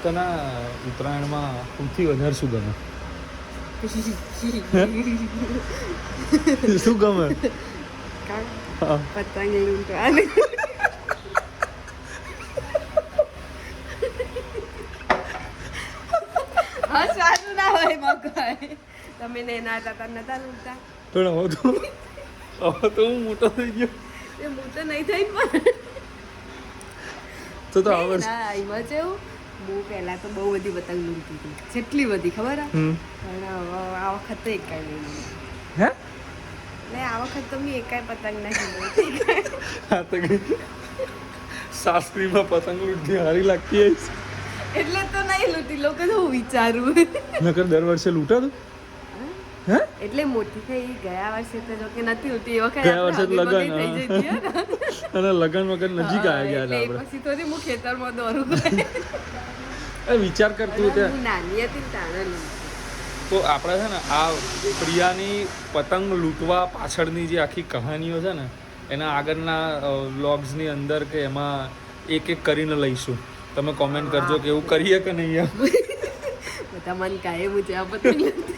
તને ઉત્તરાયણમાં સૌથી વધારે શું ગમે? શું ગમે? પતંગ લૂંટવાનું. હા સારું ના હોય મગર. તમે ને ના હતા નતા લૂંટતા. પણ હવે તો હું મોટો થઈ ગયો. એ મોટો નહીં થઈ પણ તો આવડે ના એમાં જેવું બહુ પહેલા તો બહુ બધી પતંગ લૂંટતી હતી. જેટલી બધી ખબર પણ આ વખત તો એકાય નહીં. હે? એટલે આ વખત તો મેં એકાય પતંગ નહીં લૂંટી. હા તો સાસરીમાં પતંગ લૂંટતી હારી લાગતી હશે. એટલે તો નહીં લૂંટી. લોકો તો હું વિચારું નકર દર વર્ષે લૂંટાતું? હે? એટલે મોટી થઈ ગયા વર્ષે તો જો કે નથી લૂંટી. એ વખત ગયા વર્ષે તો લગન થઈ જતી હે ને. અને લગન વગર નજીક આવી ગયા એટલે આપણે. પછી તો હું ખેતરમાં દોરું. એ વિચાર કરતું હોય હું નાની હતી ને તાણે લૂંટી. તો આપણે છે ને આ પ્રિયાની પતંગ લૂંટવા પાછળની જે આખી કહાનીઓ છે ને એના આગળના વ્લોગ્સની અંદર કે એમાં એક એક કરીને લઈશું. તમે કોમેન્ટ કરજો કે એવું કરીએ કે નહીં. બધા મન કાયમ છે આ પતંગ લૂંટતી.